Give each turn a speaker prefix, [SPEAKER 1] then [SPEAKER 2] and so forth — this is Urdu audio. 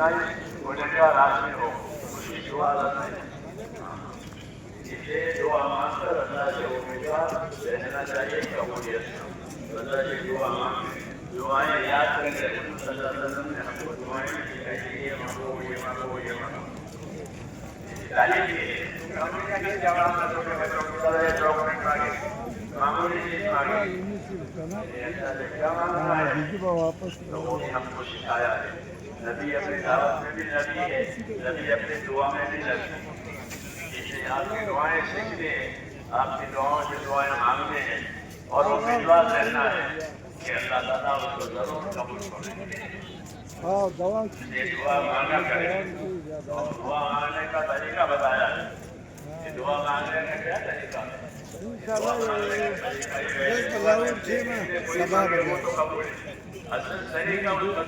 [SPEAKER 1] گنہگار آدمی ہو اس کی دعا اللہ اسے دعا مانگ کر اللہ سے امیدوار رہنا چاہیے قبولیت کا. اللہ سے دعا مانگیں، دعائیں یاد کریں. رسول صلی اللہ علیہ وسلم نے ہم کو دعائیں سکھائی تھی، یہ مانگو یہ مانگو یہ مانگو. تعلیم یہ ہے کہ جواب بچوں کے بچوں کی طرح ڈاکومنٹ مانگے، معمولی چیز مانگے، اللہ سے کیا مانگنا ہے تو وہ بھی ہم کو سکھایا ہے. نبی اپنی دعوت میں بھی نبی ہے، نبی اپنی دعا میں بھی نبی ہے. اس لیے آپ کی دعائیں سیکھتے ہیں، آپ کی دعاؤں سے دعائیں مانگتے ہیں اور امیدوار رہنا ہے کہ اللہ تعالیٰ اس کو ضرور قبول کریں. یہ دعا مانگا کریں. دعا مانگنے کا طریقہ بتایا ہے. یہ دعا مانگنے کا کیا طریقہ ہے؟ دعا مانگنے کا طریقہ یہ ہے کہ وہ تو قبول ہے. اصل طریقہ اس کا